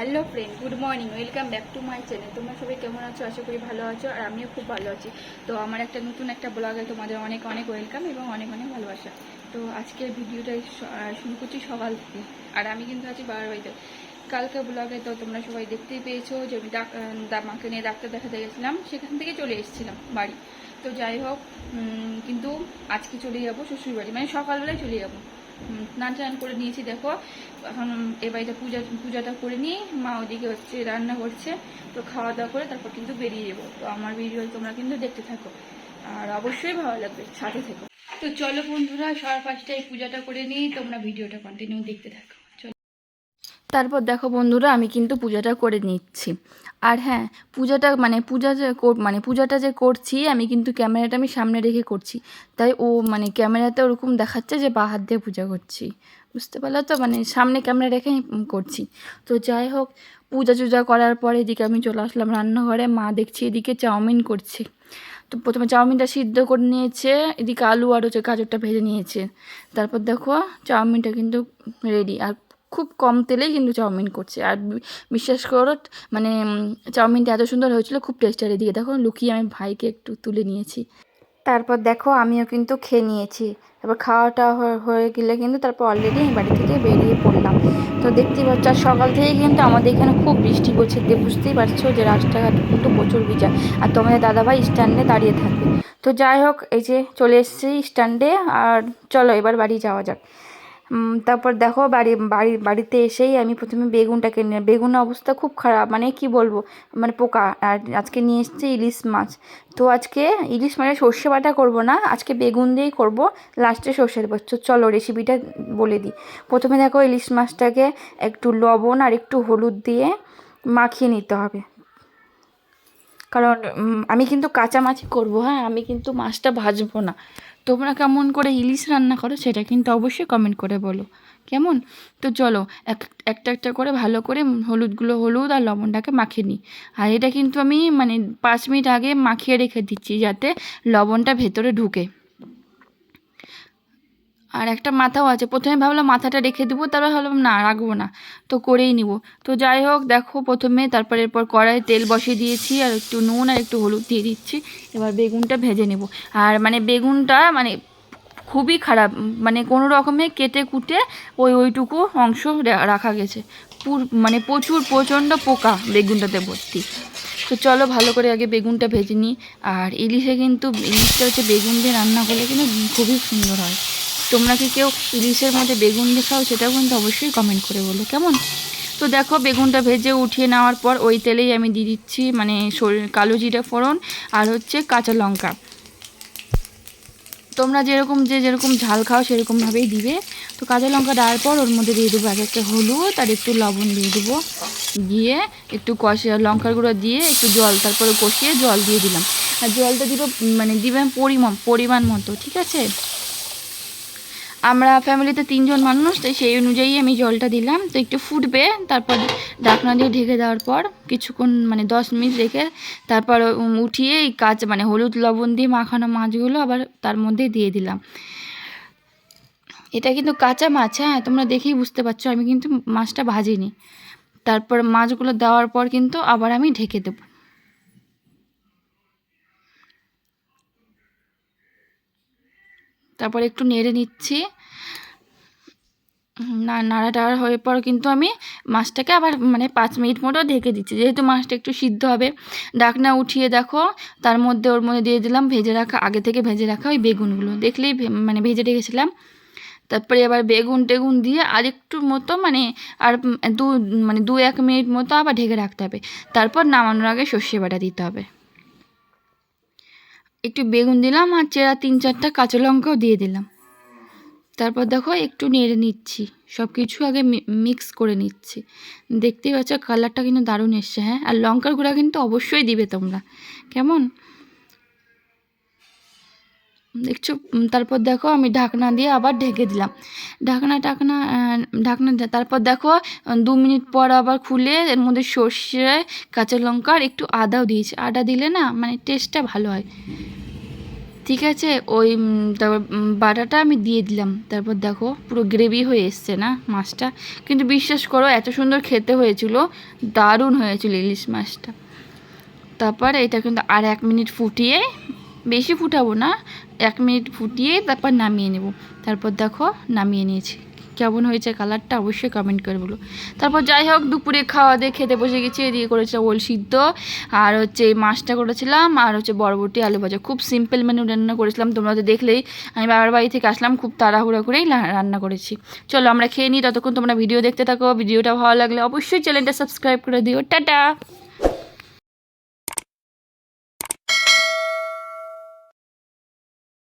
Hello friend, good morning, welcome back to my channel. তোমরা সবাই কেমন আছো? আশা করি ভালো আছো, আর আমিও খুব ভালো আছি। তো আমার একটা নতুন একটা ব্লগে তোমাদের অনেক অনেক ওয়েলকাম এবং অনেক অনেক ভালোবাসা। তো আজকের ভিডিওটা শুরু করছি সকাল থেকে, আর আমি কিন্তু আছি 12 বাড়িতে। কালকে ব্লগে তো তোমরা সবাই দেখতেই পেয়েছো যে আমি মাকে নিয়ে ডাক্তার দেখাতে গেছিলাম, সেখান থেকে চলে এসেছিলাম বাড়ি। তো যাই হোক, কিন্তু আজকে চলে যাবো শ্বশুরবাড়ি, মানে সকালবেলায় চলে যাবো। স্নান টান করে নিয়েছি, দেখো এখন এ বাড়িতে পূজাটা করে নিয়ে মা ওদিকে হচ্ছে রান্না করছে। তো খাওয়া দাওয়া করে তারপর কিন্তু বেরিয়ে যাবো। তো আমার ভিডিও তোমরা কিন্তু দেখতে থাকো, আর অবশ্যই ভালো লাগবে, সাথে থেকো। তো চলো বন্ধুরা, সবার ফার্স্টে এই পূজাটা করে নিই, তোমরা ভিডিওটা কন্টিনিউ দেখতে থাকো। তারপর দেখো বন্ধুরা, আমি কিন্তু পূজাটা করে নিচ্ছি। আর হ্যাঁ, পূজাটা পূজাটা যে করছি, আমি কিন্তু ক্যামেরাটা সামনে রেখে করছি। তাই ও ক্যামেরাতে ওরকম দেখাচ্ছে যে বা হাত দিয়ে পূজা করছি, বুঝতে পারলো তো? সামনে ক্যামেরা রেখে করছি। তো যাই হোক, পূজা করার পরে এদিকে আমি চলে আসলাম রান্নাঘরে। মা দেখছি এদিকে চাউমিন করছে। তো প্রথমে চাউমিনটা সিদ্ধ করে নিয়েছে, এদিকে আলু আর হচ্ছে গাজরটা ভেজে নিয়েছে। তারপর দেখো চাউমিনটা কিন্তু রেডি, আর খুব কম তেলেই কিন্তু চাউমিন করছে। আর বিশ্বাস করো, চাউমিনটা এত সুন্দর হয়েছিল, খুব টেস্টি। আর এদিকে দেখো লুকিয়ে আমি ভাইকে একটু তুলে নিয়েছি। তারপর দেখো আমিও কিন্তু খেয়ে নিয়েছি। তারপর খাওয়াটা হয়ে গেলে কিন্তু তারপর অলরেডি আমি বাড়ি থেকে বেরিয়ে পড়লাম। তো দেখতেই পাচ্ছ, আর সকাল থেকে কিন্তু আমাদের এখানে খুব বৃষ্টি পড়ছে। বুঝতেই পারছো যে রাস্তাঘাট কিন্তু প্রচুর ভিজা, আর তোমাদের দাদাভাই স্ট্যান্ডে দাঁড়িয়ে থাকবে। তো যাই হোক, এই যে চলে এসেছি স্ট্যান্ডে, আর চলো এবার বাড়ি যাওয়া যাক। তারপর দেখো বাড়িতে এসেই আমি প্রথমে বেগুনটাকে নিয়ে, বেগুনের অবস্থা খুব খারাপ, কি বলবো, পোকা। আর আজকে নিয়ে এসেছি ইলিশ মাছ। তো আজকে ইলিশ সর্ষে বাটা করবো না, আজকে বেগুন দিয়েই করবো, লাস্টে সর্ষে দেবো। চলো রেসিপিটা বলে দিই। প্রথমে দেখো ইলিশ মাছটাকে একটু লবণ আর একটু হলুদ দিয়ে মাখিয়ে নিতে হবে, কারণ আমি কিন্তু কাঁচা মাছই করবো। হ্যাঁ, আমি কিন্তু মাছটা ভাজবো না। তোমরা কেমন করে ইলিশ রান্না করো সেটা কিন্তু অবশ্যই কমেন্ট করে বলো, কেমন? তো চলো একটা একটা করে ভালো করে হলুদ আর লবণটাকে মাখিয়ে নিই। আর এটা কিন্তু আমি 5 মিনিট আগে মাখিয়ে রেখে দিচ্ছি, যাতে লবণটা ভেতরে ঢুকে। আর একটা মাথাও আছে, প্রথমে ভাবলাম মাথাটা রেখে দেবো, তারপর ভাবলাম না, রাখবো না, তো করেই নিব। তো যাই হোক, দেখো প্রথমে এরপর কড়াইয়ে তেল বসিয়ে দিয়েছি, আর একটু নুন আর একটু হলুদ দিয়ে দিচ্ছি। এবার বেগুনটা ভেজে নেব। আর বেগুনটা খুবই খারাপ, কোনো রকমে কেটে কুটে ওইটুকু অংশ রাখা গেছে। প্রচুর প্রচণ্ড পোকা বেগুনটাতে ভর্তি। তো চলো ভালো করে আগে বেগুনটা ভেজে নিই। আর ইলিশটা হচ্ছে বেগুন দিয়ে রান্না করলে কিন্তু খুবই সুন্দর হয়। তোমরা কি কেউ ইলিশের মধ্যে বেগুন দিয়ে খাও? সেটাও কিন্তু অবশ্যই কমেন্ট করে বলো, কেমন? তো দেখো বেগুনটা ভেজে উঠিয়ে নেওয়ার পর ওই তেলেই আমি দিয়ে দিচ্ছি কালো জিরা ফোড়ন আর হচ্ছে কাঁচা লঙ্কা। তোমরা যেরকম ঝাল খাও সেরকমভাবেই দিবে। তো কাঁচা লঙ্কা দেওয়ার পর ওর মধ্যে দিয়ে দেবো একটা হলুদ আর একটু লবণ দিয়ে দেবো, দিয়ে একটু কষিয়ে লঙ্কার গুঁড়ো দিয়ে একটু জল, তারপরে কষিয়ে জল দিয়ে দিলাম। আর জলটা দিবেন পরিমাণ মতো, ঠিক আছে? আমরা ফ্যামিলিতে 3 জন মানুষ, তাই সেই অনুযায়ী আমি জলটা দিলাম। তো একটু ফুটবে, তারপর ঢাকনা দিয়ে ঢেকে দেওয়ার পর কিছুক্ষণ 10 মিনিট রেখে তারপর উঠিয়ে এই হলুদ লবণ দিয়ে মাখানো মাছগুলো আবার তার মধ্যে দিয়ে দিলাম। এটা কিন্তু কাঁচা মাছ, হ্যাঁ, তোমরা দেখেই বুঝতে পারছো আমি কিন্তু মাছটা ভাজিনি। তারপর মাছগুলো দেওয়ার পর কিন্তু আবার আমি ঢেকে দেব। তারপর একটু নেড়ে নিচ্ছি। নাড়াটাড়া হয়ে পর কিন্তু আমি মাছটাকে আবার 5 মিনিট মতো ঢেকে দিচ্ছি, যেহেতু মাছটা একটু সিদ্ধ হবে। ঢাকনা উঠিয়ে দেখো ওর মধ্যে দিয়ে দিলাম আগে থেকে ভেজে রাখা ওই বেগুনগুলো, দেখলেই ভেজে রেখেছিলাম। তারপরে আবার বেগুন টেগুন দিয়ে আর একটু মতো আর 2-1 মিনিট মতো আবার ঢেকে রাখতে হবে। তারপর নামানোর আগে সর্ষে বাটা দিতে হবে। একটু বেগুন দিলাম, আর চেরা 3-4টা কাঁচা লঙ্কাও দিয়ে দিলাম। তারপর দেখো একটু নেড়ে নিচ্ছি, সব কিছু আগে মিক্স করে নিচ্ছি। দেখতেই পাচ্ছ কালারটা কিন্তু দারুণ এসছে। হ্যাঁ, আর লঙ্কার গুঁড়া কিন্তু অবশ্যই দিবে তোমরা, কেমন? দেখছো? তারপর দেখো আমি ঢাকনা দিয়ে আবার ঢেকে দিলাম। ঢাকনা তারপর দেখো 2 মিনিট পর আবার খুলে এর মধ্যে সর্ষে, কাঁচা লঙ্কা আর একটু আদাও দিয়েছি। আদা দিলে না টেস্টটা ভালো হয়। ঠিক আছে। ওই তারপর বাটাটা আমি দিয়ে দিলাম। তারপর দেখো পুরো গ্রেভি হয়ে এসছে না মাছটা, কিন্তু বিশ্বাস করো এত সুন্দর খেতে হয়েছিল, দারুণ হয়েছিল ইলিশ মাছটা। তারপর এটা কিন্তু আর 1 মিনিট ফুটিয়ে, বেশি ফুটাবো না, 1 মিনিট ফুটিয়ে তারপর নামিয়ে নেব। তারপর দেখো নামিয়ে নিয়েছি, কেমন হয়েছে কালারটা অবশ্যই কমেন্ট করে বলো। তারপর যাই হোক দুপুরে খাওয়া দিয়ে খেতে বসে গেছি। এদিকে করেছিলাম ওল সিদ্ধ, আর হচ্ছে এই মাছটা করেছিলাম, আর হচ্ছে বরবটি আলু ভাজা। খুব সিম্পল মেনু রান্না করেছিলাম, তোমরা তো দেখলেই। আমি বাবার বাড়ি থেকে আসলাম, খুব তাড়াহুড়ো করেই রান্না করেছি। চলো আমরা খেয়ে নিই, ততক্ষণ তোমরা ভিডিও দেখতে থাকো। ভিডিওটা ভালো লাগলে অবশ্যই চ্যানেলটা সাবস্ক্রাইব করে দিও। টাটা।